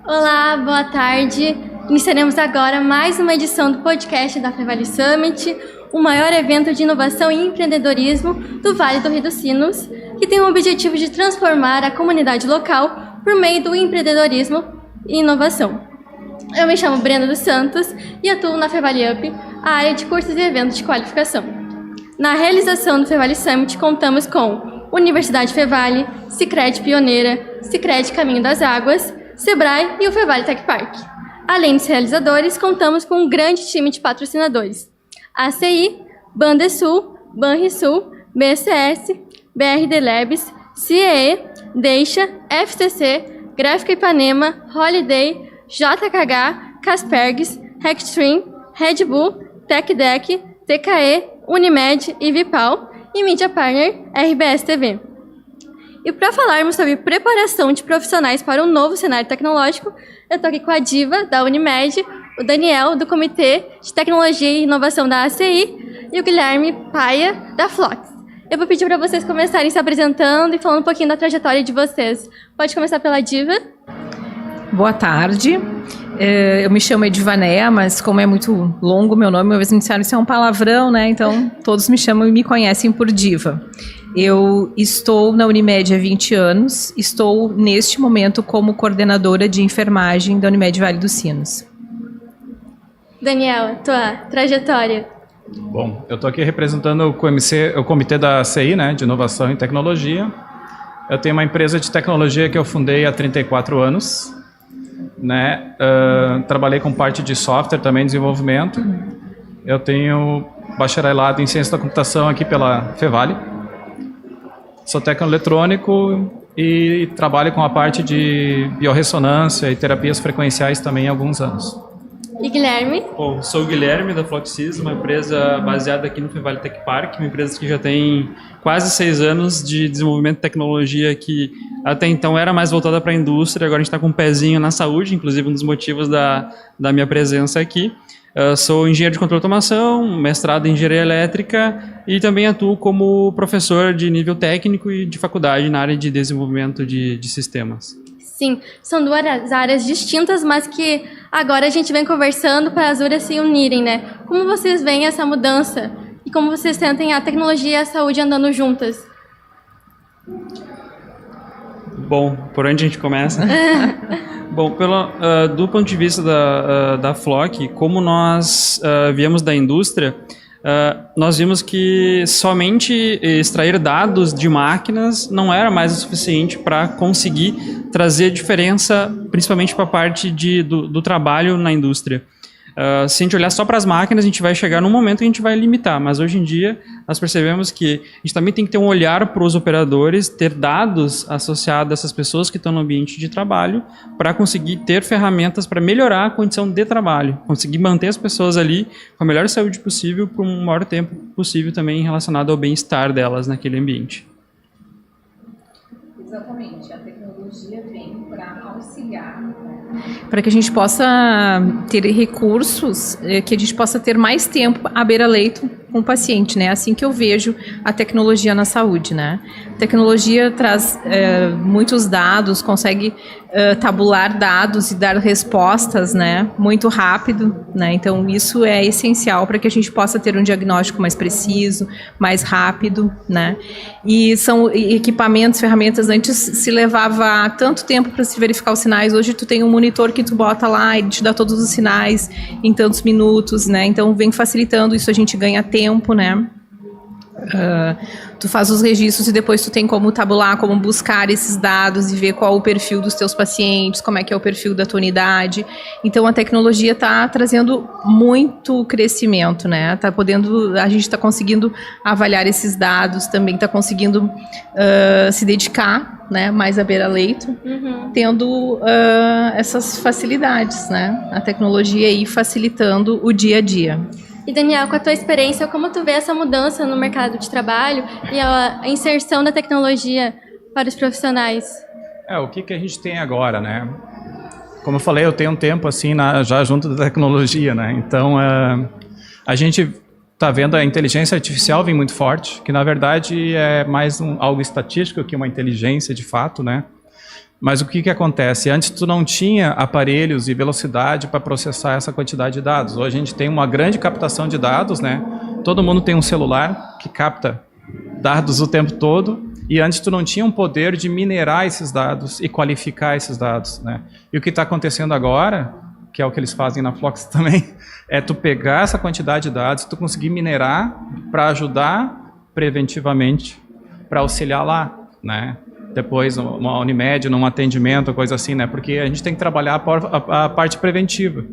Olá, boa tarde. Iniciaremos agora mais uma edição do podcast da Fevale Summit, o maior evento de inovação e empreendedorismo do Vale do Rio dos Sinos, que tem o objetivo de transformar a comunidade local por meio do empreendedorismo e inovação. Eu me chamo Brenda dos Santos e atuo na Fevale Up, a área de cursos e eventos de qualificação. Na realização do Fevale Summit, contamos com Universidade Fevale, Sicredi Pioneira, Sicredi Caminho das Águas, Sebrae e o Fevale Tech Park. Além dos realizadores, contamos com um grande time de patrocinadores: ACI, Bandesul, Banrisul, BCS, BRD Labs, CIE, Deixa, FCC, Gráfica Ipanema, Holiday, JKH, Kaspergs, Hackstream, Red Bull, TechDeck, TKE, Unimed e Vipal e Media Partner RBS TV. E para falarmos sobre preparação de profissionais para um novo cenário tecnológico, eu estou aqui com a diva da Unimed, o Daniel, do Comitê de Tecnologia e Inovação da ACI, e o Guilherme Paia, da Flox. Eu vou pedir para vocês começarem se apresentando e falando um pouquinho da trajetória de vocês. Pode começar pela diva. Boa tarde. Eu me chamo Edivanéia, mas como é muito longo o meu nome, isso é um palavrão, né? Então, todos me chamam e me conhecem por diva. Eu estou na Unimed há 20 anos, estou neste momento como coordenadora de enfermagem da Unimed Vale dos Sinos. Daniel, tua trajetória. Bom, eu estou aqui representando o comitê da ACI, né, de Inovação e Tecnologia. Eu tenho uma empresa de tecnologia que eu fundei há 34 anos. Né? Trabalhei com parte de software também, desenvolvimento. Eu tenho bacharelado em ciência da computação aqui pela Fevale. Sou técnico eletrônico e trabalho com a parte de biorressonância e terapias frequenciais também há alguns anos. E Guilherme? Bom, sou o Guilherme da Floxys, uma empresa baseada aqui no Fevale Tech Park, uma empresa que já tem quase 6 anos de desenvolvimento de tecnologia que até então era mais voltada para a indústria, agora a gente está com um pezinho na saúde, inclusive um dos motivos da minha presença aqui. Sou engenheiro de controle de automação, mestrado em engenharia elétrica e também atuo como professor de nível técnico e de faculdade na área de desenvolvimento de sistemas. Sim, são duas áreas distintas, mas que agora a gente vem conversando para as áreas se unirem, né? Como vocês veem essa mudança e como vocês sentem a tecnologia e a saúde andando juntas? Bom, por onde a gente começa? Bom, do ponto de vista da Flock, como nós viemos da indústria, nós vimos que somente extrair dados de máquinas não era mais o suficiente para conseguir trazer diferença, principalmente para a parte do trabalho na indústria. Se a gente olhar só para as máquinas, a gente vai chegar num momento que a gente vai limitar, mas hoje em dia nós percebemos que a gente também tem que ter um olhar para os operadores, ter dados associados a essas pessoas que estão no ambiente de trabalho, para conseguir ter ferramentas para melhorar a condição de trabalho, conseguir manter as pessoas ali com a melhor saúde possível por um maior tempo possível também relacionado ao bem-estar delas naquele ambiente. Exatamente, a tecnologia vem para auxiliar, para que a gente possa ter recursos, que a gente possa ter mais tempo à beira-leito com o paciente, né? Assim que eu vejo a tecnologia na saúde, né? A tecnologia traz muitos dados, consegue tabular dados e dar respostas, né? Muito rápido, né? Então isso é essencial para que a gente possa ter um diagnóstico mais preciso, mais rápido, né? E são equipamentos, ferramentas. Antes se levava tanto tempo para se verificar os sinais. Hoje tu tem um monitor que tu bota lá e te dá todos os sinais em tantos minutos, né? Então vem facilitando isso, a gente ganha tempo, né? Tu faz os registros e depois tu tem como tabular, como buscar esses dados e ver qual o perfil dos teus pacientes, como é que é o perfil da tua unidade. Então a tecnologia está trazendo muito crescimento, né? A gente está conseguindo avaliar esses dados, também está conseguindo se dedicar, né, mais à beira-leito, tendo essas facilidades, né? A tecnologia aí facilitando o dia a dia. E Daniel, com a tua experiência, como tu vê essa mudança no mercado de trabalho e a inserção da tecnologia para os profissionais? O que a gente tem agora, né? Como eu falei, eu tenho um tempo assim já junto da tecnologia, né? Então, a gente está vendo a inteligência artificial vir muito forte, que na verdade é mais algo estatístico que uma inteligência de fato, né? Mas o que acontece? Antes tu não tinha aparelhos e velocidade para processar essa quantidade de dados. Hoje a gente tem uma grande captação de dados, né? Todo mundo tem um celular que capta dados o tempo todo, e antes tu não tinha um poder de minerar esses dados e qualificar esses dados, né? E o que está acontecendo agora, que é o que eles fazem na Flox também, é tu pegar essa quantidade de dados, tu conseguir minerar para ajudar preventivamente, para auxiliar lá, né? Depois, uma Unimed, num atendimento, coisa assim, né? Porque a gente tem que trabalhar a parte preventiva.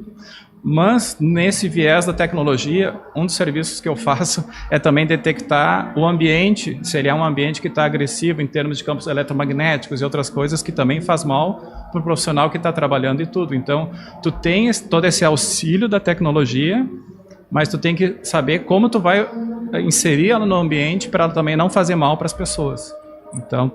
Mas, nesse viés da tecnologia, um dos serviços que eu faço é também detectar o ambiente, se ele é um ambiente que está agressivo em termos de campos eletromagnéticos e outras coisas que também faz mal para o profissional que está trabalhando e tudo. Então, tu tem todo esse auxílio da tecnologia, mas tu tem que saber como tu vai inserir ela no ambiente para ela também não fazer mal para as pessoas. Então,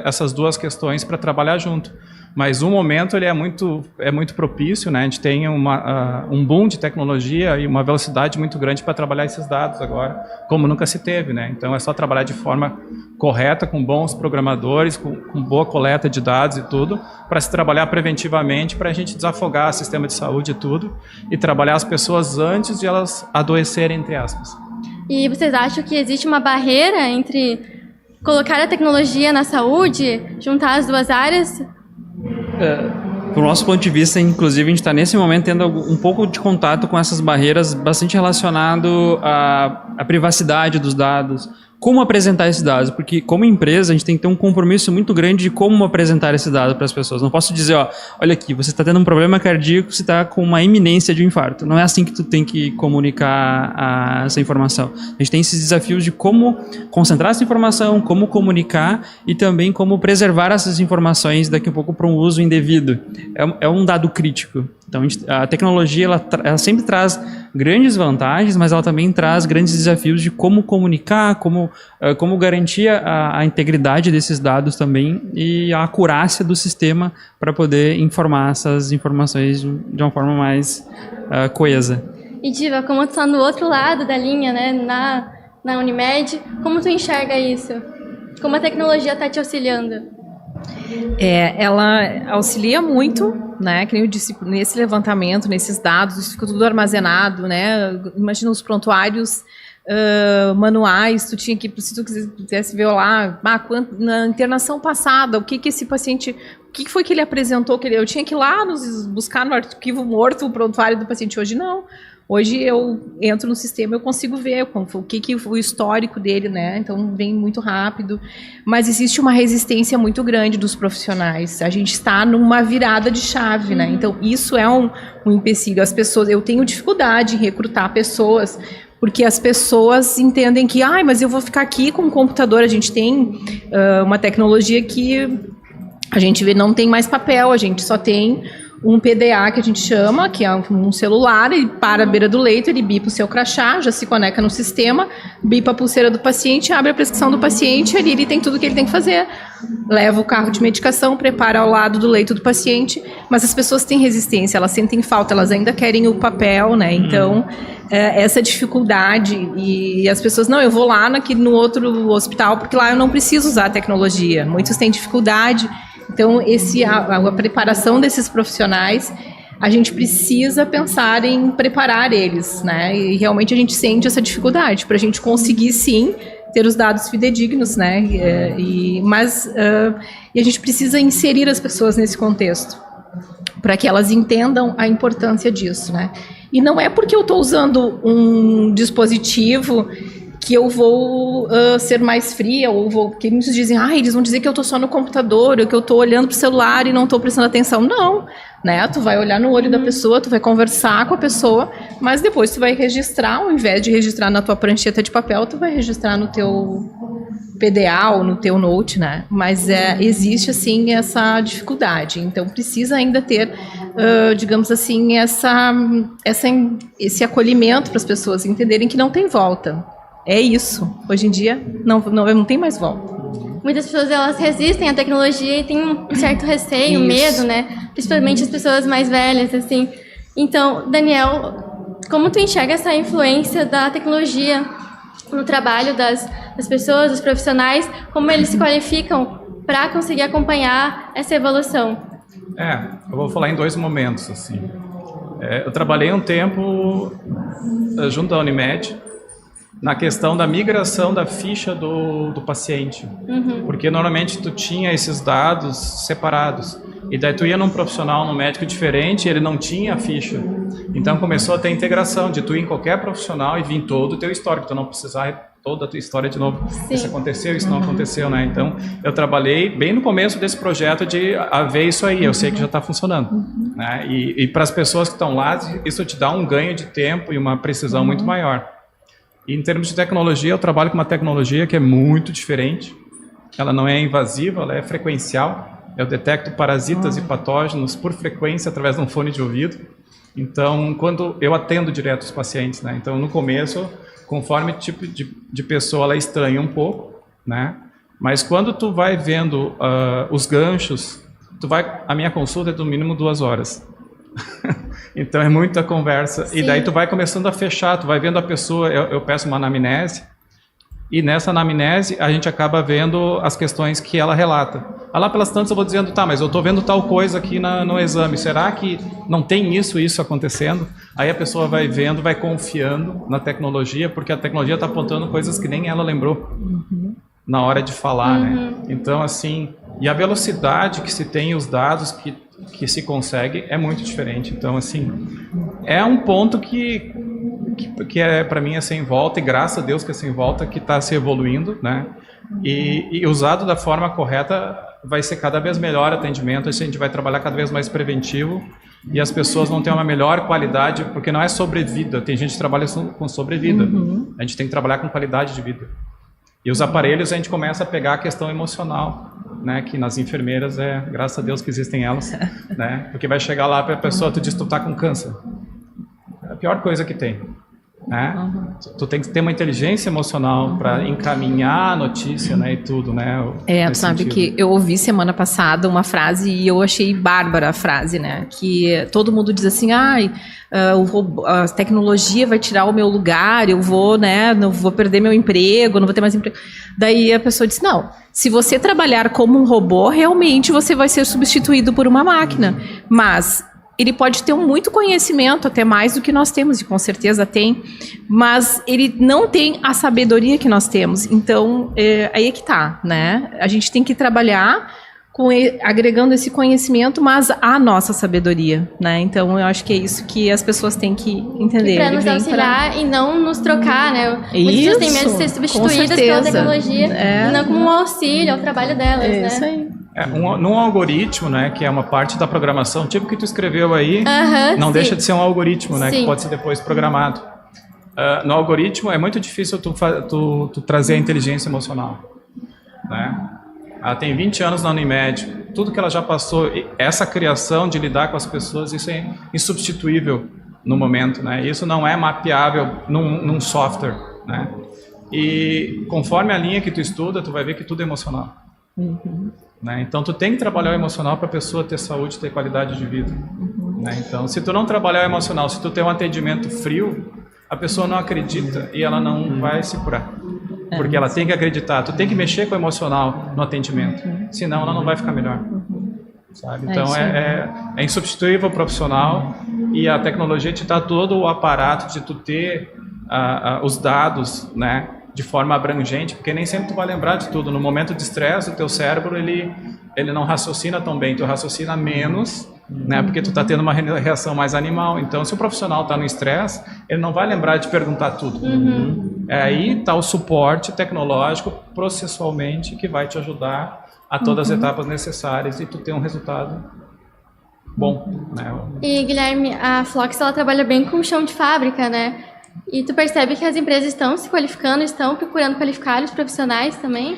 essas duas questões para trabalhar junto. Mas o momento ele é muito propício, né? A gente tem um boom de tecnologia e uma velocidade muito grande para trabalhar esses dados agora, como nunca se teve, né? Então é só trabalhar de forma correta, com bons programadores, com boa coleta de dados e tudo, para se trabalhar preventivamente, para a gente desafogar o sistema de saúde e tudo, e trabalhar as pessoas antes de elas adoecerem, entre aspas. E vocês acham que existe uma barreira entre colocar a tecnologia na saúde, juntar as duas áreas? Do nosso ponto de vista, inclusive, a gente está nesse momento tendo um pouco de contato com essas barreiras bastante relacionado à privacidade dos dados, como apresentar esses dados, porque como empresa a gente tem que ter um compromisso muito grande de como apresentar esses dados para as pessoas. Não posso dizer, ó, olha aqui, você está tendo um problema cardíaco, você está com uma iminência de um infarto. Não é assim que tu tem que comunicar essa informação. A gente tem esses desafios de como concentrar essa informação, como comunicar e também como preservar essas informações daqui a pouco para um uso indevido. É um dado crítico. Então, a tecnologia ela sempre traz grandes vantagens, mas ela também traz grandes desafios de como comunicar, como garantir a integridade desses dados também e a acurácia do sistema para poder informar essas informações de uma forma mais coesa. E Diva, como tu está no outro lado da linha, né, na Unimed, como tu enxerga isso? Como a tecnologia está te auxiliando? Ela auxilia muito, né? Que nem eu disse, nesse levantamento, nesses dados, isso fica tudo armazenado, né? Imagina os prontuários manuais, tu tinha que, se tu quisesse ver lá, na internação passada, o que esse paciente, o que foi que ele apresentou, eu tinha que ir lá buscar no arquivo morto o prontuário do paciente. Hoje não. Hoje eu entro no sistema, eu consigo ver o que o histórico dele, né? Então vem muito rápido. Mas existe uma resistência muito grande dos profissionais. A gente está numa virada de chave, né? Então isso é um empecilho. As pessoas, eu tenho dificuldade em recrutar pessoas, porque as pessoas entendem que, mas eu vou ficar aqui com o computador. A gente tem uma tecnologia que a gente vê, não tem mais papel, a gente só tem um PDA que a gente chama, que é um celular, ele para à beira do leito, ele bipa o seu crachá, já se conecta no sistema, bipa a pulseira do paciente, abre a prescrição do paciente, ali ele tem tudo que ele tem que fazer. Leva o carro de medicação, prepara ao lado do leito do paciente, mas as pessoas têm resistência, elas sentem falta, elas ainda querem o papel, né? Então, essa dificuldade, e as pessoas, não, eu vou lá no outro hospital, porque lá eu não preciso usar a tecnologia. Muitos têm dificuldade. Então, a preparação desses profissionais, a gente precisa pensar em preparar eles, né? E realmente a gente sente essa dificuldade para a gente conseguir, sim, ter os dados fidedignos, né? Mas a gente precisa inserir as pessoas nesse contexto, para que elas entendam a importância disso, né? E não é porque eu estou usando um dispositivo que eu vou ser mais fria, porque muitos dizem, eles vão dizer que eu estou só no computador, ou que eu estou olhando para o celular e não estou prestando atenção. Não, né? Tu vai olhar no olho da pessoa, tu vai conversar com a pessoa, mas depois tu vai registrar, ao invés de registrar na tua prancheta de papel, tu vai registrar no teu PDA ou no teu note, né? Mas existe, assim, essa dificuldade. Então, precisa ainda ter, digamos assim, esse acolhimento para as pessoas entenderem que não tem volta. É isso. Hoje em dia, não tem mais volta. Muitas pessoas, elas resistem à tecnologia e têm um certo receio, medo, né? Principalmente as pessoas mais velhas, assim. Então, Daniel, como tu enxerga essa influência da tecnologia no trabalho das pessoas, dos profissionais? Como eles se qualificam para conseguir acompanhar essa evolução? Eu vou falar em 2 momentos, assim. Eu trabalhei um tempo junto da Unimed na questão da migração da ficha do paciente. Porque normalmente tu tinha esses dados separados. E daí tu ia num profissional, num médico diferente, e ele não tinha a ficha. Então começou a ter integração de tu ir em qualquer profissional e vir todo o teu histórico, tu não precisar toda a tua história de novo. Sim. Isso aconteceu, isso não aconteceu, né? Então eu trabalhei bem no começo desse projeto de haver isso aí, eu sei que já está funcionando. Né? E para as pessoas que estão lá, isso te dá um ganho de tempo e uma precisão muito maior. E em termos de tecnologia, eu trabalho com uma tecnologia que é muito diferente. Ela não é invasiva, ela é frequencial. Eu detecto parasitas e patógenos por frequência através de um fone de ouvido. Então, quando eu atendo direto os pacientes, né? Então, no começo, conforme o tipo de pessoa, ela estranha um pouco, né? Mas quando tu vai vendo os ganchos, a minha consulta é no mínimo 2 horas. Então é muita conversa. Sim. E daí tu vai começando a fechar, tu vai vendo a pessoa, eu peço uma anamnese, e nessa anamnese a gente acaba vendo as questões que ela relata. Lá pelas tantas eu vou dizendo, tá, mas eu estou vendo tal coisa aqui no exame, será que não tem isso acontecendo? Aí a pessoa vai vendo, vai confiando na tecnologia, porque a tecnologia está apontando coisas que nem ela lembrou na hora de falar, né? Então, assim, e a velocidade que se tem, os dados que se consegue é muito diferente. Então, assim, é um ponto que é, para mim, é sem volta, e graças a Deus que é sem volta, que está se evoluindo, né? E usado da forma correta, vai ser cada vez melhor atendimento, a gente vai trabalhar cada vez mais preventivo, e as pessoas vão ter uma melhor qualidade, porque não é sobrevida, tem gente que trabalha com sobrevida, a gente tem que trabalhar com qualidade de vida. E os aparelhos a gente começa a pegar a questão emocional, né, que nas enfermeiras graças a Deus que existem elas, né, porque vai chegar lá para a pessoa, tu diz que tu tá com câncer, é a pior coisa que tem, né? Tu tem que ter uma inteligência emocional para encaminhar a notícia, né, e tudo, né? Tu sabe que eu ouvi semana passada uma frase e eu achei bárbara a frase, né, que todo mundo diz assim, a tecnologia vai tirar o meu lugar, eu vou, né, não vou perder meu emprego, não vou ter mais emprego. Daí a pessoa disse, não, se você trabalhar como um robô, realmente você vai ser substituído por uma máquina, mas ele pode ter muito conhecimento, até mais do que nós temos, e com certeza tem, mas ele não tem a sabedoria que nós temos. Então, aí é que tá, né? A gente tem que trabalhar agregando esse conhecimento, mas a nossa sabedoria, né? Então, eu acho que é isso que as pessoas têm que entender. Para nos auxiliar e não nos trocar, né? Muitas pessoas têm medo de ser substituídas pela tecnologia, e não como um auxílio ao trabalho delas, né? Isso aí. Num algoritmo, né, que é uma parte da programação, tipo que tu escreveu aí, não deixa de ser um algoritmo, né, que pode ser depois programado. No algoritmo é muito difícil tu trazer a inteligência emocional, né? Ela tem 20 anos na Unimed, tudo que ela já passou, essa criação de lidar com as pessoas, isso é insubstituível no momento, né? Isso não é mapeável num software, né? E conforme a linha que tu estuda, tu vai ver que tudo é emocional. Né? Então tu tem que trabalhar o emocional para a pessoa ter saúde, ter qualidade de vida. Né? Então se tu não trabalhar o emocional, se tu tem um atendimento frio, a pessoa não acredita e ela não vai se curar. Porque ela tem que acreditar, tu tem que mexer com o emocional no atendimento, senão ela não vai ficar melhor. Sabe? Então é insubstituível o profissional, e a tecnologia te dá todo o aparato de tu ter os dados, né, de forma abrangente, porque nem sempre tu vai lembrar de tudo. No momento de estresse, o teu cérebro ele não raciocina tão bem, tu raciocina menos, né, porque tu está tendo uma reação mais animal. Então, se o profissional está no estresse, ele não vai lembrar de perguntar tudo. Aí está o suporte tecnológico, processualmente, que vai te ajudar a todas as etapas necessárias e tu ter um resultado bom. Né? E, Guilherme, a Phlox, ela trabalha bem com chão de fábrica, né? E tu percebe que as empresas estão se qualificando, estão procurando qualificar os profissionais também?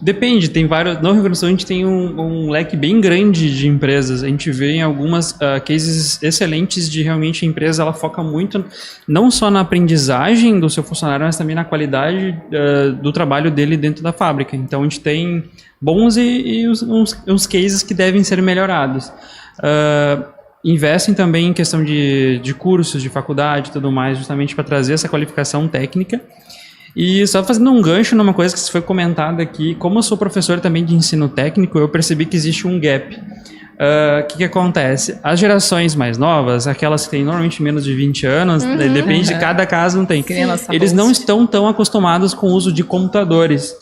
Depende, tem vários. No Rio Grande do Sul a gente tem um leque bem grande de empresas. A gente vê em algumas cases excelentes de realmente a empresa ela foca muito não só na aprendizagem do seu funcionário, mas também na qualidade do trabalho dele dentro da fábrica. Então a gente tem bons e uns cases que devem ser melhorados. Investem também em questão de cursos, de faculdade e tudo mais, justamente para trazer essa qualificação técnica. E só fazendo um gancho numa coisa que foi comentada aqui, como eu sou professor também de ensino técnico, eu percebi que existe um gap. O que acontece? As gerações mais novas, aquelas que têm normalmente menos de 20 anos, depende de cada caso, não tem. Eles não estão tão acostumados com o uso de computadores.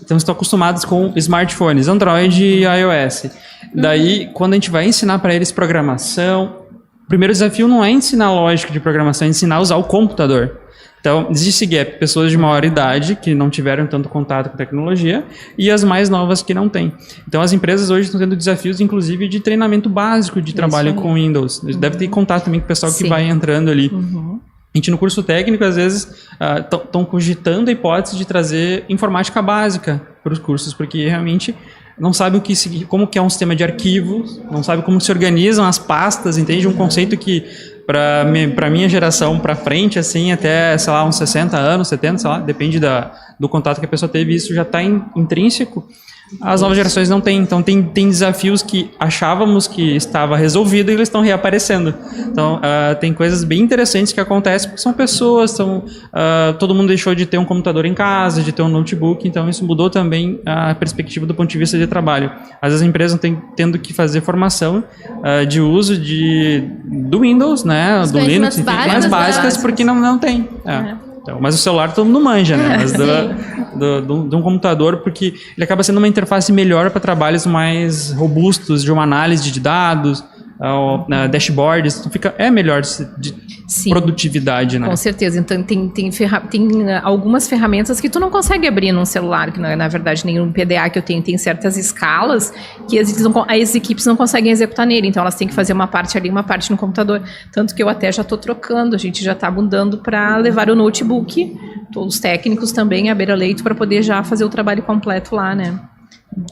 Então, estão acostumados com smartphones, Android e iOS. Daí, quando a gente vai ensinar para eles programação, o primeiro desafio não é ensinar lógica de programação, é ensinar a usar o computador. Então, existe esse gap, pessoas de maior idade que não tiveram tanto contato com tecnologia e as mais novas que não têm. Então, as empresas hoje estão tendo desafios, inclusive, de treinamento básico de trabalho com Windows. Deve ter contato também com o pessoal que vai entrando ali. A gente, no curso técnico, às vezes, estão cogitando a hipótese de trazer informática básica para os cursos, porque realmente não sabe como que é um sistema de arquivos, não sabe como se organizam as pastas, entende? Um conceito que, para minha geração para frente, assim, até, sei lá, uns 60 anos, 70, sei lá, depende do contato que a pessoa teve, isso já está intrínseco. As novas gerações não têm, então tem desafios que achávamos que estava resolvido e eles estão reaparecendo. Então, tem coisas bem interessantes que acontecem, porque são pessoas, todo mundo deixou de ter um computador em casa, de ter um notebook, então isso mudou também a perspectiva do ponto de vista de trabalho. Às vezes as empresas estão tendo que fazer formação de uso do Windows, né, do Linux, enfim, mais básicas, porque não tem. Então, mas o celular todo mundo manja, né? Mas de um computador, porque ele acaba sendo uma interface melhor para trabalhos mais robustos, de uma análise de dados, dashboards, então é melhor de produtividade, né? Com certeza. Então tem algumas ferramentas que tu não consegue abrir num celular, que na verdade nenhum PDA que eu tenho tem certas escalas que as equipes não conseguem executar nele, então elas têm que fazer uma parte ali, uma parte no computador, tanto que eu até já estou trocando, a gente já está mudando para levar o notebook, todos os técnicos também, a beira-leito, para poder já fazer o trabalho completo lá, né?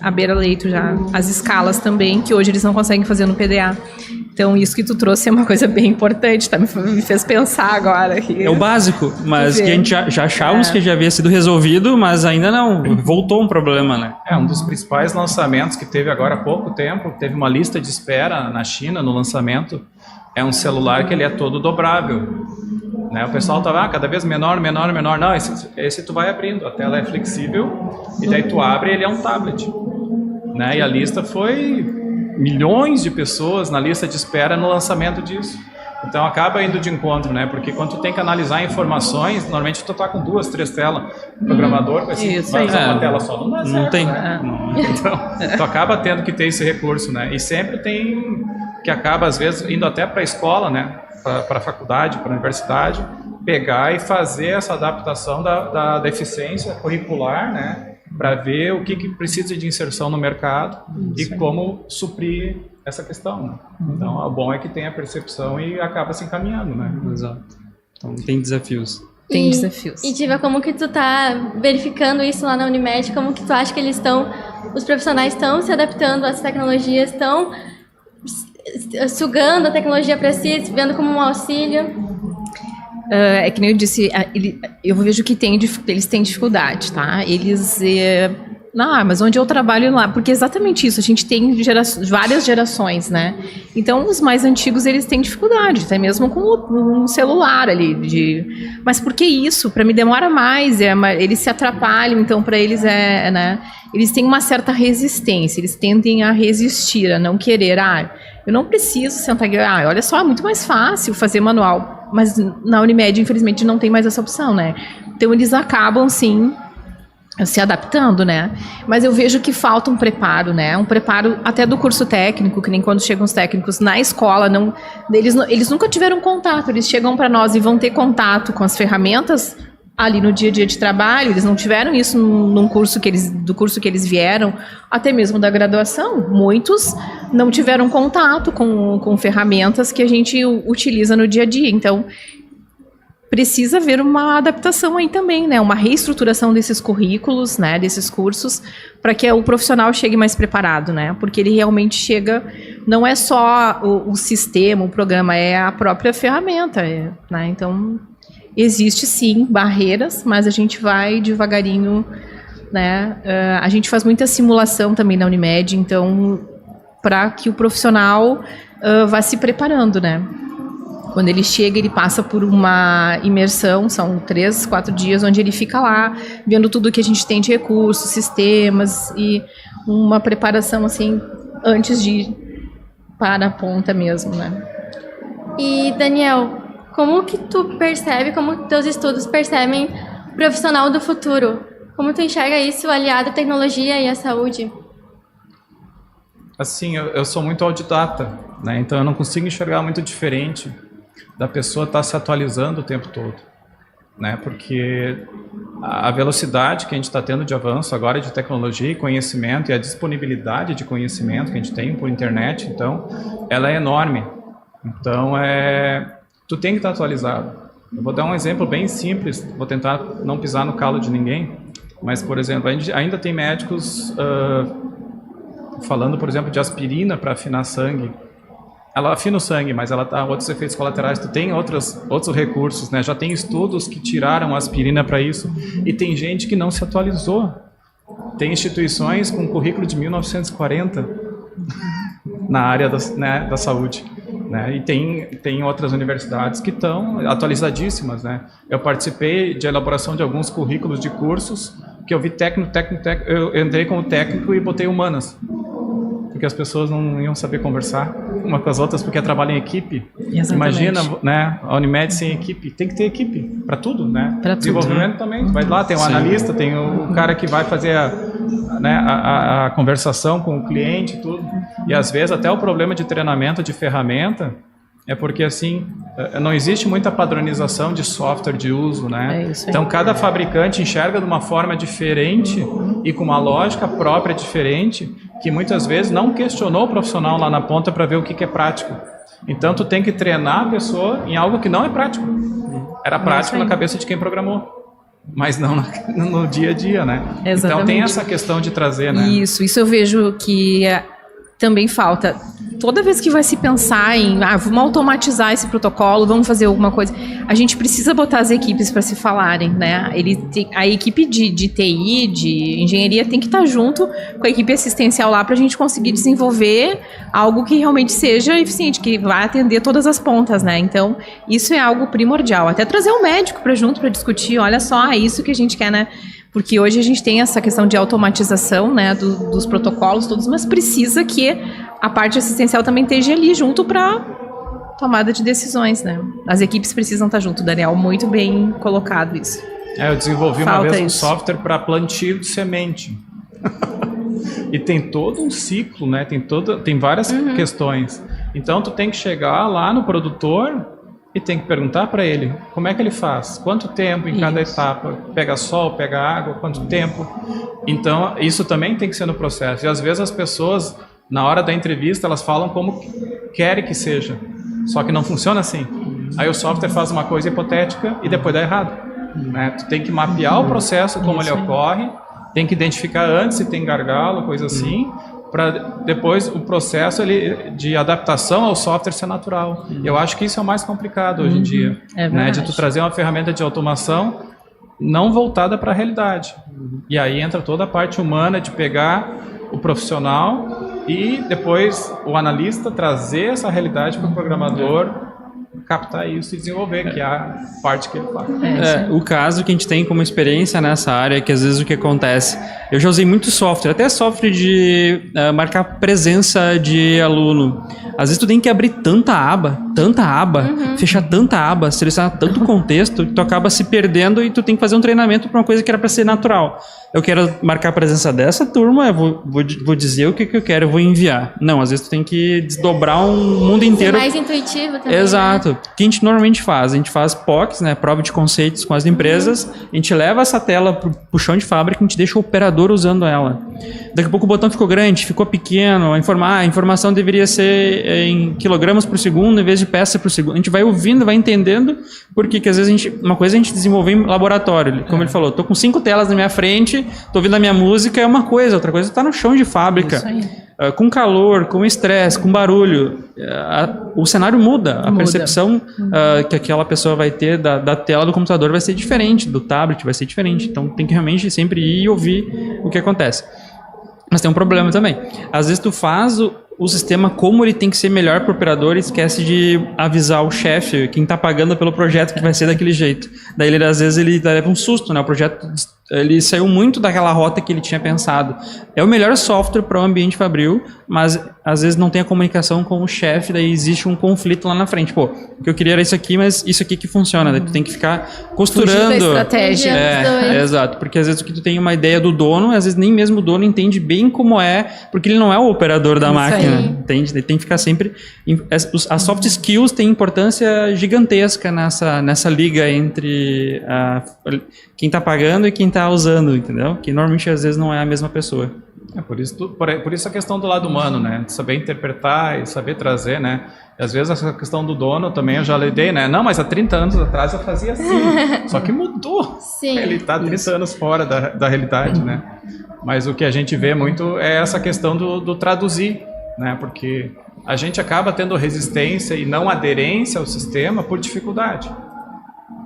A beira-leito já, as escalas também, que hoje eles não conseguem fazer no PDA. Então, isso que tu trouxe é uma coisa bem importante, tá? Me fez pensar agora. É o básico, mas que a gente já achávamos que já havia sido resolvido, mas ainda não, voltou um problema, né? Um dos principais lançamentos que teve agora há pouco tempo, teve uma lista de espera na China no lançamento, é um celular que ele é todo dobrável. Né? O pessoal estava cada vez menor, não, esse tu vai abrindo, a tela é flexível, e daí tu abre e ele é um tablet. Né? E a lista foi milhões de pessoas na lista de espera no lançamento disso. Então acaba indo de encontro, né? Porque quando tu tem que analisar informações, normalmente tu tá com 2, 3 telas. O programador vai usar uma tela só, não dá certo, não tem, né? Então tu acaba tendo que ter esse recurso, né? E sempre tem que acaba às vezes indo até para a escola, né? Para a faculdade, para a universidade, pegar e fazer essa adaptação da eficiência curricular, né? Para ver o que precisa de inserção no mercado e como suprir essa questão. Né? Então, o bom é que tem a percepção e acaba se encaminhando, né? Exato. Então, tem desafios. Tem desafios. E, Diva, como que tu tá verificando isso lá na Unimed? Como que tu acha que os profissionais estão se adaptando às tecnologias, estão sugando a tecnologia para si, vendo como um auxílio? É que nem eu disse, eu vejo que eles têm dificuldade, tá? Mas onde eu trabalho lá, porque é exatamente isso, a gente tem várias gerações, né? Então, os mais antigos, eles têm dificuldade, até mesmo com um celular ali, mas por que isso? Para mim demora mais, eles se atrapalham, então para eles né? Eles têm uma certa resistência, eles tendem a resistir, a não querer, eu não preciso sentar aqui, olha só, é muito mais fácil fazer manual, mas na Unimed, infelizmente, não tem mais essa opção, né? Então, eles acabam, sim, se adaptando, né? Mas eu vejo que falta um preparo, né? Um preparo até do curso técnico, que nem quando chegam os técnicos na escola, eles nunca tiveram contato, eles chegam para nós e vão ter contato com as ferramentas ali no dia a dia de trabalho, eles não tiveram isso do curso que eles vieram, até mesmo da graduação. Muitos não tiveram contato com ferramentas que a gente utiliza no dia a dia. Então, precisa haver uma adaptação aí também, né? Uma reestruturação desses currículos, né? Desses cursos, para que o profissional chegue mais preparado, né? Porque ele realmente chega, não é só o sistema, o programa, é a própria ferramenta, né? Então, existe sim barreiras, mas a gente vai devagarinho, né? A gente faz muita simulação também na Unimed, então, para que o profissional vá se preparando, né? Quando ele chega, ele passa por uma imersão, são 3, 4 dias, onde ele fica lá, vendo tudo que a gente tem de recursos, sistemas e uma preparação, assim, antes de ir para a ponta mesmo, né? E, Daniel, como que tu percebe, como teus estudos percebem o profissional do futuro? Como tu enxerga isso aliado à tecnologia e à saúde? Assim, eu sou muito autodidata, né? Então eu não consigo enxergar muito diferente da pessoa estar se atualizando o tempo todo, né? Porque a velocidade que a gente está tendo de avanço agora de tecnologia e conhecimento e a disponibilidade de conhecimento que a gente tem por internet, então, ela é enorme. Então, tu tem que estar atualizado. Eu vou dar um exemplo bem simples, vou tentar não pisar no calo de ninguém, mas, por exemplo, a gente ainda tem médicos falando, por exemplo, de aspirina para afinar sangue. Ela afina o sangue, mas ela dá outros efeitos colaterais. Tu tem outros recursos, né? Já tem estudos que tiraram a aspirina para isso. E tem gente que não se atualizou. Tem instituições com currículo de 1940 na área da saúde, né? E tem outras universidades que estão atualizadíssimas, né? Eu participei de elaboração de alguns currículos de cursos que eu vi técnico. Eu entrei como técnico e botei humanas, porque as pessoas não iam saber conversar uma com as outras, porque trabalham em equipe. Exatamente. Imagina, né, a Unimed sem equipe. Tem que ter equipe para tudo, né? Pra desenvolvimento tudo, né? também. Vai lá, tem um analista, tem o cara que vai fazer a conversação com o cliente e tudo. E às vezes até o problema de treinamento de ferramenta é porque, assim, não existe muita padronização de software de uso, né? É isso aí. Então, cada fabricante enxerga de uma forma diferente e com uma lógica própria diferente, que muitas vezes não questionou o profissional lá na ponta para ver o que é prático. Então, tu tem que treinar a pessoa em algo que não é prático. Era prático na cabeça de quem programou, mas não no dia a dia, né? Exatamente. Então, tem essa questão de trazer, né? Isso eu vejo que também falta. Toda vez que vai se pensar em vamos automatizar esse protocolo, vamos fazer alguma coisa, a gente precisa botar as equipes para se falarem, né? A equipe de TI, de engenharia, tem que estar junto com a equipe assistencial lá para a gente conseguir desenvolver algo que realmente seja eficiente, que vai atender todas as pontas, né? Então, isso é algo primordial. Até trazer um médico para junto para discutir, olha só, é isso que a gente quer, né? Porque hoje a gente tem essa questão de automatização, né, dos protocolos todos, mas precisa que a parte assistencial também esteja ali junto para tomada de decisões, né? As equipes precisam estar junto, Daniel, muito bem colocado isso. Eu desenvolvi Falta uma vez um isso. software para plantio de semente. E tem todo um ciclo, né? Tem várias questões. Então, tu tem que chegar lá no produtor e tem que perguntar para ele como é que ele faz, quanto tempo em cada etapa, pega sol, pega água, quanto tempo. Então, isso também tem que ser no processo. E às vezes as pessoas, na hora da entrevista, elas falam como querem que seja, só que não funciona assim. Aí o software faz uma coisa hipotética e depois dá errado, né? Tu tem que mapear o processo, como ele ocorre, tem que identificar antes se tem gargalo, coisa assim, para depois o processo de adaptação ao software ser natural. Eu acho que isso é o mais complicado hoje em dia, né? De tu trazer uma ferramenta de automação não voltada para a realidade. E aí entra toda a parte humana de pegar o profissional e depois o analista trazer essa realidade para o programador captar isso e desenvolver, que é a parte que ele faz. O caso que a gente tem como experiência nessa área é que às vezes o que acontece, eu já usei muito software, até software de marcar presença de aluno. Às vezes tu tem que abrir tanta aba, fechar tanta aba, selecionar tanto contexto, que tu acaba se perdendo e tu tem que fazer um treinamento para uma coisa que era para ser natural. Eu quero marcar a presença dessa turma, eu vou dizer o que eu quero, eu vou enviar. Não, às vezes tu tem que desdobrar um mundo inteiro. É mais intuitivo também. Exato. O que a gente normalmente faz? A gente faz POCs, né, prova de conceitos com as empresas, a gente leva essa tela pro chão de fábrica, a gente deixa o operador usando ela. Daqui a pouco o botão ficou grande, ficou pequeno, a informação deveria ser em quilogramas por segundo em vez de peça por segundo. A gente vai ouvindo, vai entendendo, porque que às vezes uma coisa a gente desenvolveu em laboratório, como ele falou, tô com 5 telas na minha frente, tô ouvindo a minha música, é uma coisa, outra coisa tá no chão de fábrica. Isso aí. Com calor, com estresse, com barulho, o cenário muda. A percepção que aquela pessoa vai ter da tela do computador vai ser diferente, do tablet vai ser diferente. Então tem que realmente sempre ir e ouvir o que acontece. Mas tem um problema também. Às vezes tu faz o sistema, como ele tem que ser melhor para o operador, e esquece de avisar o chefe, quem está pagando pelo projeto, que vai ser daquele jeito. Daí, às vezes, ele leva um susto, né? O projeto, ele saiu muito daquela rota que ele tinha pensado. É o melhor software para o ambiente fabril, mas às vezes não tem a comunicação com o chefe, daí existe um conflito lá na frente. Pô, o que eu queria era isso aqui, mas isso aqui que funciona. Daí tu tem que ficar costurando. Estratégia. Exato, porque às vezes tu tem uma ideia do dono, às vezes nem mesmo o dono entende bem como é, porque ele não é o operador da máquina, entende? Ele tem que ficar sempre... As soft skills têm importância gigantesca nessa liga entre quem está pagando e quem está usando, entendeu? Que normalmente às vezes não é a mesma pessoa. Por isso a questão do lado humano, né? De saber interpretar e saber trazer, né? E às vezes essa questão do dono também eu já lidei, né? Não, mas há 30 anos atrás eu fazia assim. Só que mudou. Sim. Ele está 30 anos fora da realidade, né? Mas o que a gente vê muito é essa questão do traduzir, né? Porque a gente acaba tendo resistência e não aderência ao sistema por dificuldade.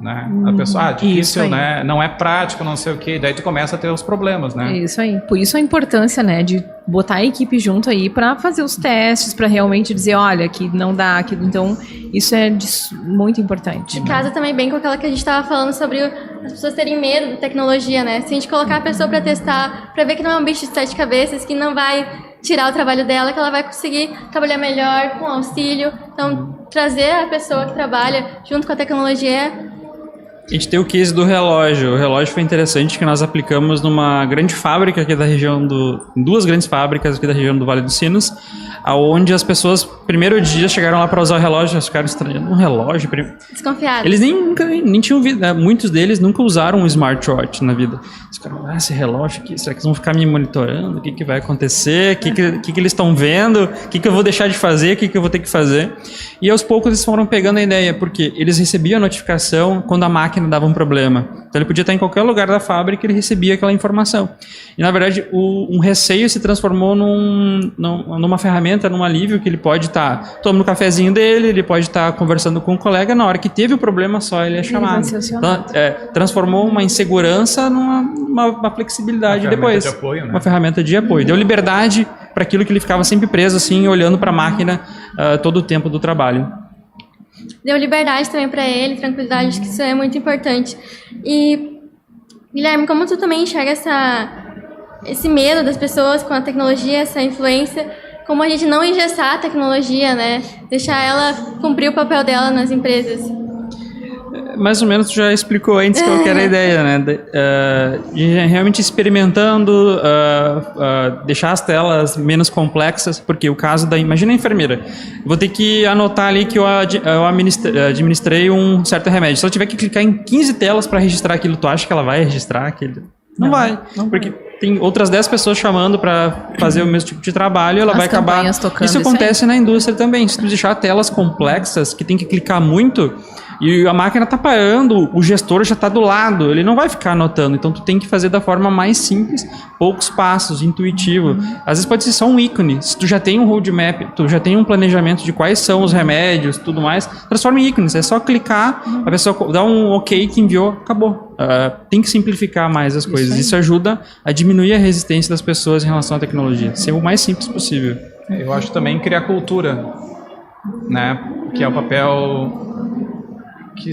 Né? A pessoa, difícil, né? Não é prático, não sei o que, daí tu começa a ter os problemas, né? Isso aí. Por isso a importância, né, de botar a equipe junto aí para fazer os testes, para realmente dizer, olha, aqui não dá, aqui, então isso é muito importante. De casa também bem com aquela que a gente estava falando sobre as pessoas terem medo da tecnologia, né? Se a gente colocar a pessoa para testar, para ver que não é um bicho de 7 cabeças, que não vai tirar o trabalho dela, que ela vai conseguir trabalhar melhor com auxílio. Então, trazer a pessoa que trabalha junto com a tecnologia. A gente tem o case do relógio. O relógio foi interessante, que nós aplicamos numa grande fábrica aqui da região duas grandes fábricas aqui da região do Vale dos Sinos, aonde as pessoas, primeiro dia, chegaram lá para usar o relógio, eles ficaram estranhando um relógio. Desconfiados. Eles nem tinham visto, né? Muitos deles nunca usaram um smartwatch na vida. Eles ficaram, esse relógio aqui, será que eles vão ficar me monitorando? O que vai acontecer? O que eles estão vendo? O que eu vou deixar de fazer? O que eu vou ter que fazer? E aos poucos eles foram pegando a ideia, porque eles recebiam a notificação quando a máquina dava um problema. Então ele podia estar em qualquer lugar da fábrica e ele recebia aquela informação. E na verdade um receio se transformou numa ferramenta, num alívio, que ele pode estar tomando o cafezinho dele, ele pode estar conversando com um colega, na hora que teve o problema só ele é chamado. Então, transformou uma insegurança numa flexibilidade depois. De apoio, né? Uma ferramenta de apoio. Deu liberdade para aquilo que ele ficava sempre preso, assim, olhando para a máquina todo o tempo do trabalho. Deu liberdade também para ele, tranquilidade, acho que isso é muito importante. E, Guilherme, como tu também enxerga esse medo das pessoas com a tecnologia, essa influência, como a gente não engessar a tecnologia, né? Deixar ela cumprir o papel dela nas empresas? Mais ou menos tu já explicou antes qual que era a ideia, né? De realmente experimentando, deixar as telas menos complexas, porque o caso imagina a enfermeira, vou ter que anotar ali que eu administrei um certo remédio. Se ela tiver que clicar em 15 telas para registrar aquilo, tu acha que ela vai registrar aquilo? Não vai, porque tem outras 10 pessoas chamando para fazer o mesmo tipo de trabalho, ela vai acabar... Isso acontece na indústria também. Se tu deixar telas complexas, que tem que clicar muito, e a máquina está parando, o gestor já está do lado, ele não vai ficar anotando. Então tu tem que fazer da forma mais simples, poucos passos, intuitivo. Às vezes pode ser só um ícone. Se tu já tem um roadmap, tu já tem um planejamento de quais são os remédios, tudo mais, transforma em ícones. É só clicar, a pessoa dá um ok que enviou, acabou. Tem que simplificar mais as coisas. Isso ajuda a diminuir a resistência das pessoas em relação à tecnologia. Ser o mais simples possível. Eu acho também criar cultura, né? Que é o papel que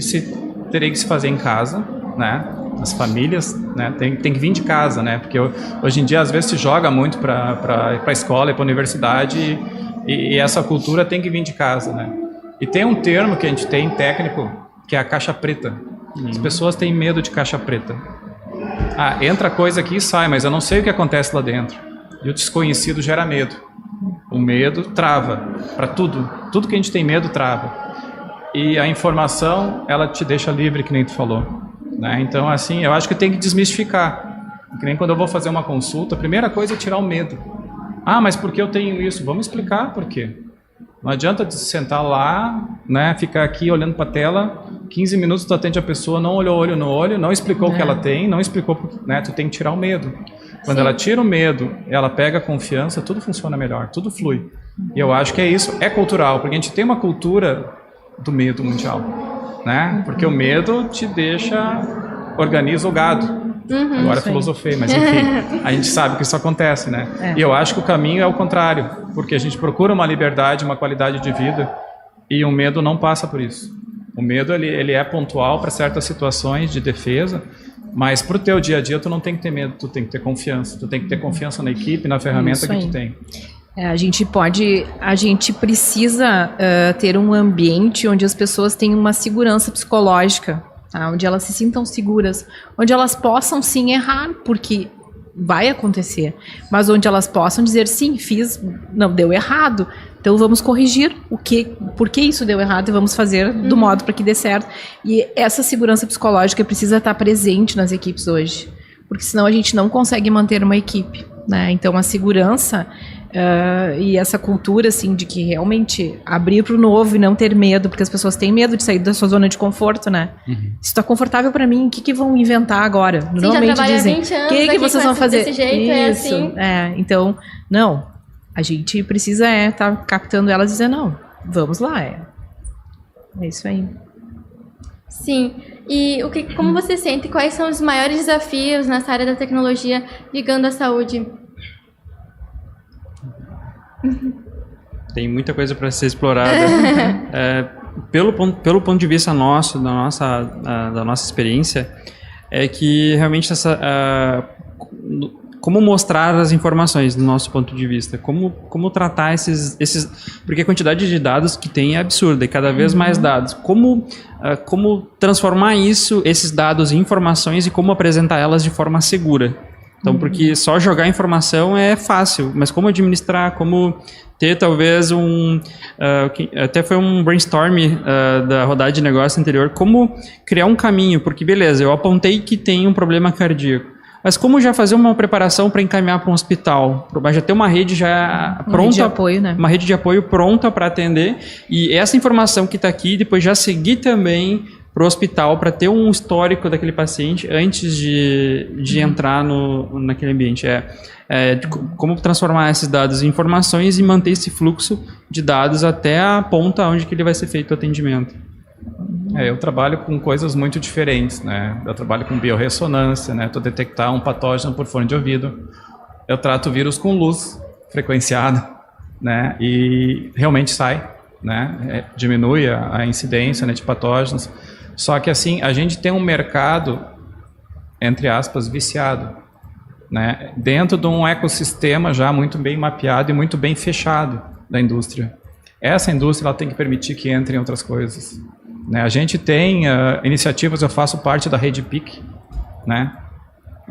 teria que se fazer em casa, né? As famílias, né? Tem que vir de casa, né? Porque hoje em dia às vezes se joga muito para a escola e para a universidade e essa cultura tem que vir de casa, né? E tem um termo que a gente tem técnico que é a caixa preta. As pessoas têm medo de caixa preta. Entra coisa aqui e sai, mas eu não sei o que acontece lá dentro. E o desconhecido gera medo. O medo trava para tudo. Tudo que a gente tem medo trava. E a informação, ela te deixa livre, que nem tu falou. Né? Então, assim, eu acho que tem que desmistificar. Que nem quando eu vou fazer uma consulta, a primeira coisa é tirar o medo. Mas por que eu tenho isso? Vamos explicar por quê. Não adianta sentar lá, né, ficar aqui olhando para a tela, 15 minutos tu atende a pessoa, não olhou olho no olho, não explicou o que ela tem, não explicou, né, tu tem que tirar o medo. Quando ela tira o medo, ela pega a confiança, tudo funciona melhor, tudo flui. E eu acho que é isso, é cultural, porque a gente tem uma cultura do medo mundial, né? Porque o medo te organiza o gado, Agora filosofei, mas enfim, a gente sabe que isso acontece, né? E eu acho que o caminho é o contrário, porque a gente procura uma liberdade, uma qualidade de vida, e o medo não passa por isso. O medo, ele é pontual para certas situações de defesa, mas para o teu dia a dia tu não tem que ter medo, tu tem que ter confiança. Tu tem que ter confiança na equipe, na ferramenta que tu tem. A gente precisa ter um ambiente onde as pessoas tenham uma segurança psicológica, tá? Onde elas se sintam seguras, onde elas possam sim errar, porque vai acontecer, mas onde elas possam dizer sim, não, deu errado, então vamos corrigir por que isso deu errado e vamos fazer do modo para que dê certo. E essa segurança psicológica precisa estar presente nas equipes hoje, porque senão a gente não consegue manter uma equipe, né? Então a segurança e essa cultura assim de que realmente abrir para o novo e não ter medo, porque as pessoas têm medo de sair da sua zona de conforto, né? Se está confortável para mim, o que vão inventar agora? Sim, normalmente já dizem, 20 anos o que vocês vão fazer? Desse jeito, isso, é assim. Então, não, a gente precisa estar captando elas e dizer não, vamos lá, é isso aí. Sim, e como você sente, quais são os maiores desafios nessa área da tecnologia ligando à saúde? Tem muita coisa para ser explorada. Pelo ponto de vista nosso, da nossa experiência, é que realmente como mostrar as informações do nosso ponto de vista, como tratar esses porque a quantidade de dados que tem é absurda, e cada vez mais dados. Como transformar esses dados em informações e como apresentar elas de forma segura. Então, porque só jogar informação é fácil, mas como administrar, como ter talvez até foi um brainstorm da rodada de negócio anterior, como criar um caminho, porque beleza, eu apontei que tem um problema cardíaco, mas como já fazer uma preparação para encaminhar para um hospital, já ter uma rede já pronta, rede de apoio, né? Uma rede de apoio pronta para atender, e essa informação que está aqui, depois já seguir também para o hospital, para ter um histórico daquele paciente antes de entrar naquele ambiente. Como transformar esses dados em informações e manter esse fluxo de dados até a ponta onde que ele vai ser feito o atendimento. Eu trabalho com coisas muito diferentes, né? Eu trabalho com biorressonância, né? Estou detectar um patógeno por fone de ouvido. Eu trato vírus com luz frequenciada, né? E realmente sai, né? Diminui a incidência, né, de patógenos. Só que assim, a gente tem um mercado, entre aspas, viciado, né? Dentro de um ecossistema já muito bem mapeado e muito bem fechado da indústria. Essa indústria ela tem que permitir que entrem outras coisas, né? A gente tem iniciativas, eu faço parte da rede PIC, né?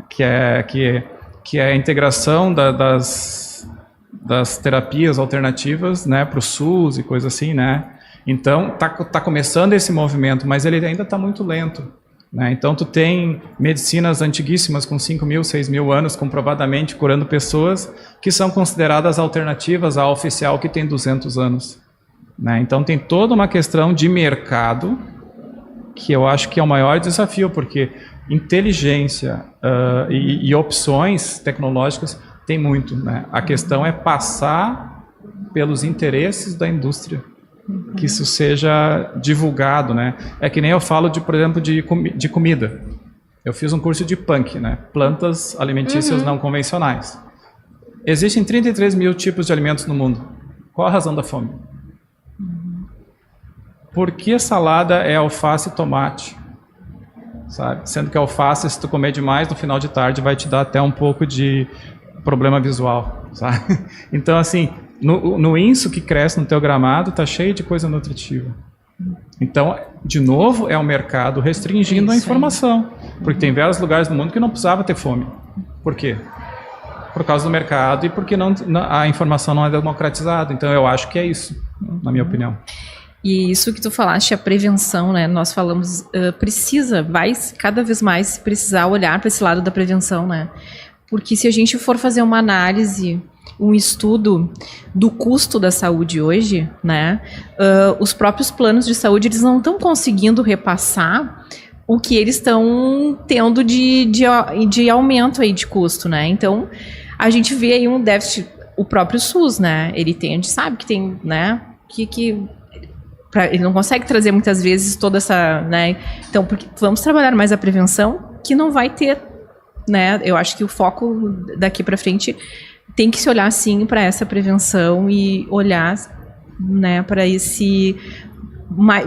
Que é a integração das terapias alternativas, né, para o SUS e coisa assim, né? Então, tá começando esse movimento, mas ele ainda está muito lento, né? Então, tu tem medicinas antiguíssimas com 5.000, 6.000 anos, comprovadamente curando pessoas que são consideradas alternativas à oficial que tem 200 anos, né? Então, tem toda uma questão de mercado que eu acho que é o maior desafio, porque inteligência e opções tecnológicas tem muito, né? A questão é passar pelos interesses da indústria, que isso seja divulgado, né? É que nem eu falo, por exemplo, de comida. Eu fiz um curso de PANC, né? Plantas alimentícias não convencionais. Existem 33 mil tipos de alimentos no mundo. Qual a razão da fome? Por que salada é alface e tomate? Sabe? Sendo que a alface, se tu comer demais, no final de tarde vai te dar até um pouco de problema visual, sabe? Então, assim, no inso que cresce no teu gramado, tá cheio de coisa nutritiva. Então, de novo, é o mercado restringindo a informação. Porque tem vários lugares do mundo que não precisava ter fome. Por quê? Por causa do mercado e porque a informação não é democratizada. Então, eu acho que é isso, na minha opinião. E isso que tu falaste, a prevenção, né? Nós falamos, vai cada vez mais precisar olhar para esse lado da prevenção, né? Porque se a gente for fazer uma análise, um estudo do custo da saúde hoje, né? Os próprios planos de saúde, eles não estão conseguindo repassar o que eles estão tendo de aumento aí de custo, né? Então, a gente vê aí um déficit, o próprio SUS, né? Ele sabe que tem, né? Ele não consegue trazer muitas vezes toda essa, né? Então, vamos trabalhar mais a prevenção, que não vai ter né, eu acho que o foco daqui para frente tem que se olhar sim para essa prevenção e olhar, né, para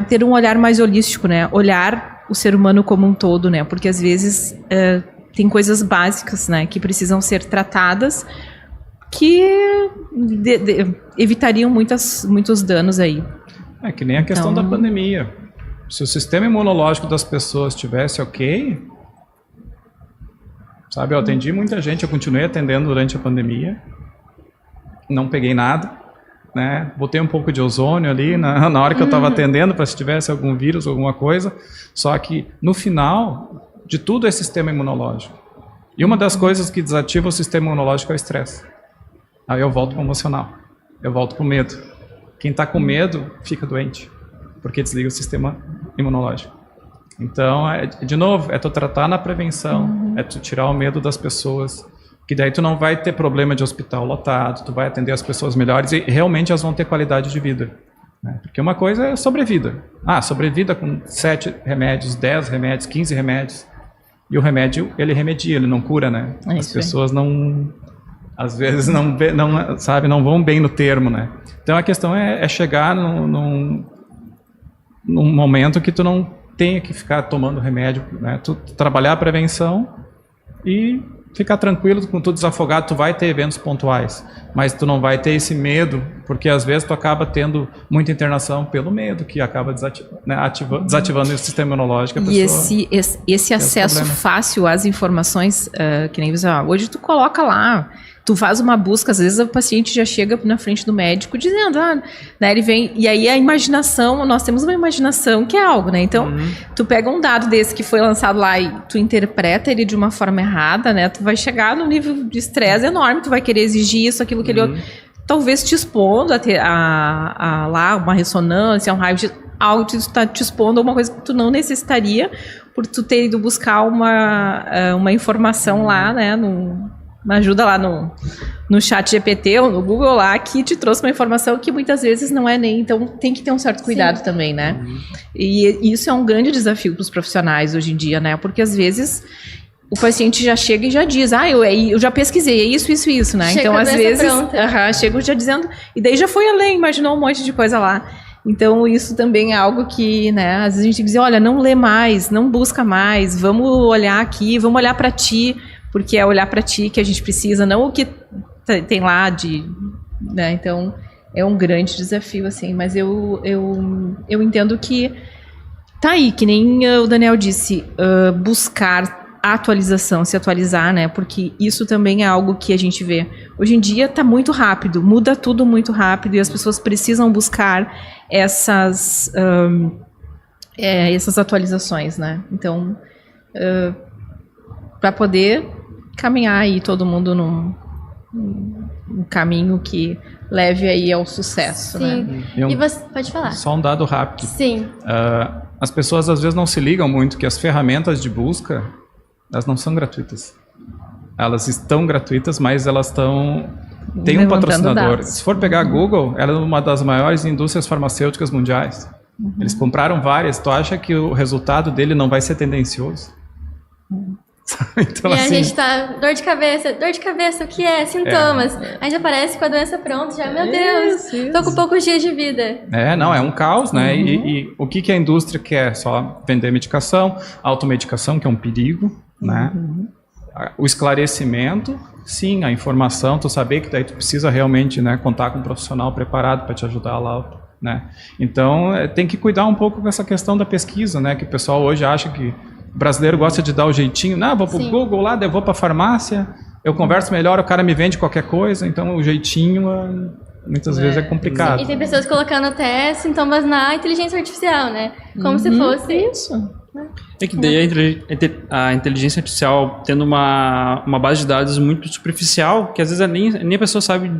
ter um olhar mais holístico, né, olhar o ser humano como um todo, né, porque às vezes tem coisas básicas, né, que precisam ser tratadas que evitariam muitos danos aí. É que nem a questão da pandemia. Se o sistema imunológico das pessoas estivesse ok, sabe, eu atendi muita gente, eu continuei atendendo durante a pandemia, não peguei nada, né, botei um pouco de ozônio ali na hora que eu estava atendendo para se tivesse algum vírus, alguma coisa, só que no final de tudo é sistema imunológico. E uma das coisas que desativa o sistema imunológico é o estresse. Aí eu volto para o emocional, eu volto para o medo. Quem está com medo fica doente, porque desliga o sistema imunológico. Então, de novo, é tu tratar na prevenção, é tu tirar o medo das pessoas, que daí tu não vai ter problema de hospital lotado, tu vai atender as pessoas melhores e realmente elas vão ter qualidade de vida. Né? Porque uma coisa é sobrevida. Sobrevida com 7 remédios, 10 remédios, 15 remédios. E o remédio, ele remedia, ele não cura, né? As pessoas não... Às vezes não vão bem no termo, né? Então a questão é chegar num momento que tu não tenha que ficar tomando remédio, né? Tu trabalhar a prevenção e ficar tranquilo, com tudo desafogado, tu vai ter eventos pontuais, mas tu não vai ter esse medo, porque às vezes tu acaba tendo muita internação pelo medo, que acaba desativando o sistema imunológico. E esse acesso fácil às informações, que nem você, hoje tu coloca lá, tu faz uma busca, às vezes o paciente já chega na frente do médico dizendo, né, ele vem, e aí a imaginação, nós temos uma imaginação que é algo, né, então tu pega um dado desse que foi lançado lá e tu interpreta ele de uma forma errada, né, tu vai chegar num nível de estresse enorme, tu vai querer exigir isso, aquilo, aquele outro, talvez te expondo a lá uma ressonância, um raio, algo que está te expondo a uma coisa que tu não necessitaria por tu ter ido buscar uma informação lá, né, uma ajuda lá no chat GPT ou no Google lá, que te trouxe uma informação que muitas vezes não é nem... Então, tem que ter um certo cuidado também, né? E isso é um grande desafio para os profissionais hoje em dia, né? Porque, às vezes, o paciente já chega e já diz, eu já pesquisei, é isso, né? Então, às vezes, chega já dizendo... E daí já foi além, imaginou um monte de coisa lá. Então, isso também é algo que, né? Às vezes a gente diz, olha, não lê mais, não busca mais, vamos olhar aqui, vamos olhar para ti, porque é olhar para ti que a gente precisa, não o que tem lá né? Então, é um grande desafio, assim, mas eu entendo que tá aí, que nem o Daniel disse, buscar a atualização, se atualizar, né? Porque isso também é algo que a gente vê. Hoje em dia tá muito rápido, muda tudo muito rápido e as pessoas precisam buscar essas atualizações, né? Então, para poder caminhar aí todo mundo num caminho que leve aí ao sucesso. Sim. Né? E você pode falar. Só um dado rápido. Sim. As pessoas às vezes não se ligam muito que as ferramentas de busca, elas não são gratuitas. Elas estão gratuitas, mas elas têm um patrocinador. Dados. Se for pegar a Google, ela é uma das maiores indústrias farmacêuticas mundiais. Eles compraram várias. Tu acha que o resultado dele não vai ser tendencioso? Então, e a gente tá, dor de cabeça, o que é? Sintomas. Aí já aparece com a doença pronta, já, meu Deus, tô com poucos dias de vida. É um caos, né? E o que a indústria quer? Só vender medicação, automedicação, que é um perigo, né? O esclarecimento, sim, a informação, tu saber que daí tu precisa realmente, né, contar com um profissional preparado para te ajudar lá, né? Então, tem que cuidar um pouco com essa questão da pesquisa, né? Que o pessoal hoje acha que o brasileiro gosta de dar o jeitinho, vou pro Google lá, daí eu vou pra farmácia, eu converso melhor, o cara me vende qualquer coisa, então o jeitinho muitas vezes é complicado. E tem pessoas colocando até sintomas na inteligência artificial, né? Como se fosse isso. É que daí a inteligência artificial tendo uma base de dados muito superficial, que às vezes nem a pessoa sabe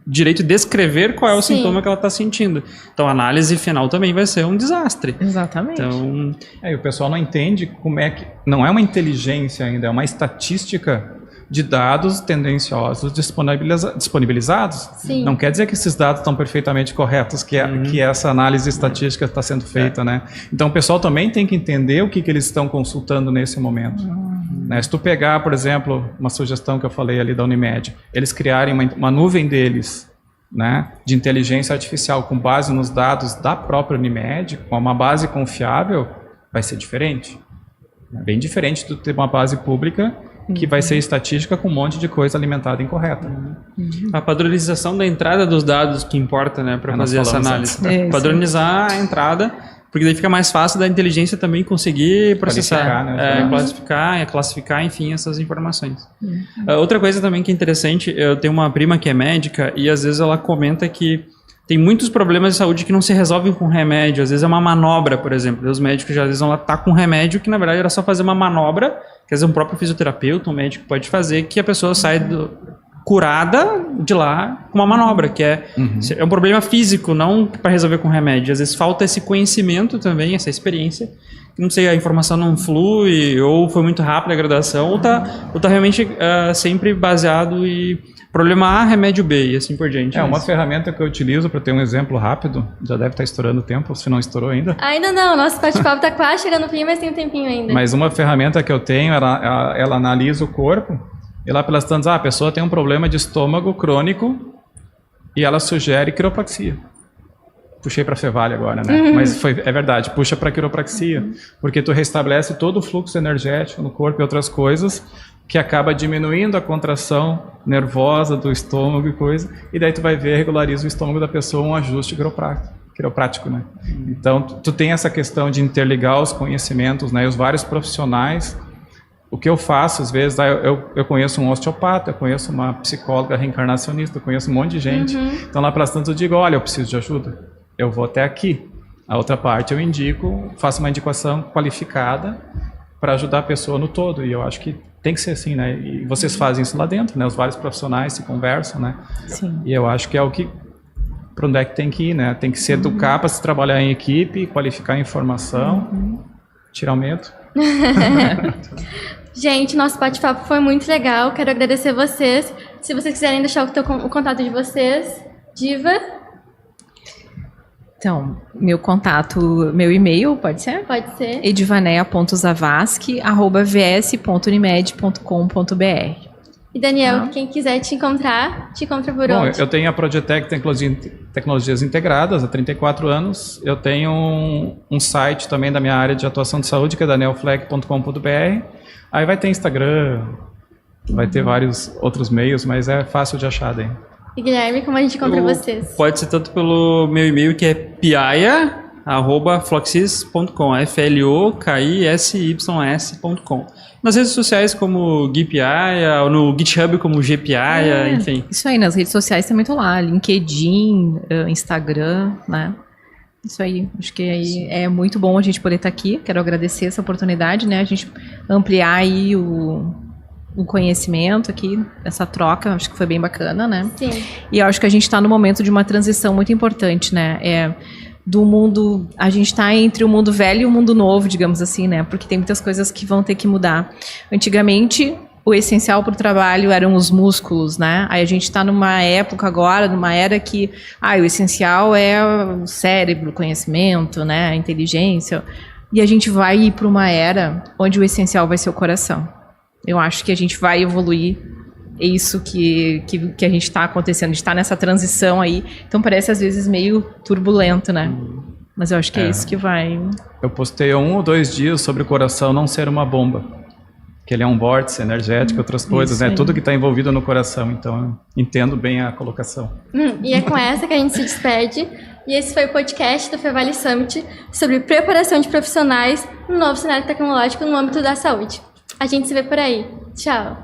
direito descrever qual é o sintoma que ela está sentindo. Então a análise final também vai ser um desastre. Exatamente. Então, e o pessoal não entende como é que... Não é uma inteligência ainda, é uma estatística de dados tendenciosos disponibilizados. Sim. Não quer dizer que esses dados estão perfeitamente corretos, que essa análise estatística está sendo feita, né? Então o pessoal também tem que entender o que eles estão consultando nesse momento. Né? Se tu pegar, por exemplo, uma sugestão que eu falei ali da Unimed, eles criarem uma nuvem deles, né, de inteligência artificial com base nos dados da própria Unimed, com uma base confiável, vai ser diferente. Bem diferente do ter uma base pública que vai ser estatística com um monte de coisa alimentada incorreta. A padronização da entrada dos dados que importa, né, para fazer essa análise. Padronizar a entrada, porque daí fica mais fácil da inteligência também conseguir processar, classificar, enfim, essas informações. Outra coisa também que é interessante, eu tenho uma prima que é médica e às vezes ela comenta que tem muitos problemas de saúde que não se resolvem com remédio. Às vezes é uma manobra, por exemplo. Os médicos já às vezes vão lá estar com remédio que na verdade era só fazer uma manobra, que às vezes um próprio fisioterapeuta, um médico pode fazer, que a pessoa sai curada de lá com uma manobra, que é um problema físico, não para resolver com remédio. Às vezes falta esse conhecimento também, essa experiência. Não sei, a informação não flui, ou foi muito rápida a graduação, ou tá realmente sempre baseado em problema A, remédio B, e assim por diante. Uma ferramenta que eu utilizo para ter um exemplo rápido, já deve estar estourando o tempo, se não estourou ainda. Ainda não, nosso bate-papo está quase chegando no fim, mas tem um tempinho ainda. Mas uma ferramenta que eu tenho, ela analisa o corpo, e lá pelas tantas, a pessoa tem um problema de estômago crônico, e ela sugere quiropraxia. Puxei para Fevale agora, né? Mas é verdade, puxa para quiropraxia, porque tu restabelece todo o fluxo energético no corpo e outras coisas, que acaba diminuindo a contração nervosa do estômago e coisa, e daí tu vai ver, regulariza o estômago da pessoa, um ajuste quiroprático, né? Então, tu tem essa questão de interligar os conhecimentos, né? E os vários profissionais. O que eu faço, às vezes, eu conheço um osteopata, eu conheço uma psicóloga reencarnacionista, eu conheço um monte de gente. Então, lá pelas tantas eu digo, olha, eu preciso de ajuda. Eu vou até aqui. A outra parte eu indico, faço uma indicação qualificada para ajudar a pessoa no todo. E eu acho que tem que ser assim, né? E vocês fazem isso lá dentro, né? Os vários profissionais se conversam, né? Sim. E eu acho que é o que... Para onde é que tem que ir, né? Tem que se educar para se trabalhar em equipe, qualificar a informação, tirar o medo. Gente, nosso bate-papo foi muito legal. Quero agradecer vocês. Se vocês quiserem deixar o contato de vocês, Diva... Então, meu e-mail, pode ser? Pode ser. edvanea.zavascki@vs.unimed.com.br. E Daniel, quem quiser te encontra por onde? Eu tenho a Progetec Tecnologias Integradas há 34 anos. Eu tenho um site também da minha área de atuação de saúde, que é danielfleck.com.br. Aí vai ter Instagram, vai ter vários outros meios, mas é fácil de achar daí. E Guilherme, como a gente encontra vocês? Pode ser tanto pelo meu e-mail, que é piaia@fluxys.com, FLOKISYS.com. Nas redes sociais como Gui Piaia, ou no GitHub como G Piaia, enfim. Isso aí, nas redes sociais também tô lá, LinkedIn, Instagram, né? Isso aí, acho que aí é muito bom a gente poder estar aqui. Quero agradecer essa oportunidade, né? A gente ampliar aí o conhecimento aqui, essa troca, acho que foi bem bacana, né? Sim. E eu acho que a gente está no momento de uma transição muito importante, né? Do mundo, a gente está entre o mundo velho e o mundo novo, digamos assim, né? Porque tem muitas coisas que vão ter que mudar. Antigamente, o essencial para o trabalho eram os músculos, né? Aí a gente está numa época agora, numa era que o essencial é o cérebro, o conhecimento, né? A inteligência. E a gente vai ir para uma era onde o essencial vai ser o coração. Eu acho que a gente vai evoluir, é isso que a gente está acontecendo, a gente está nessa transição aí, então parece às vezes meio turbulento, né? Mas eu acho que é isso que vai... Eu postei há 1 ou 2 dias sobre o coração não ser uma bomba, que ele é um vórtice energético, outras coisas, né? Tudo que está envolvido no coração, então eu entendo bem a colocação. E é com essa que a gente se despede, e esse foi o podcast do Fevale Summit sobre preparação de profissionais no novo cenário tecnológico no âmbito da saúde. A gente se vê por aí. Tchau!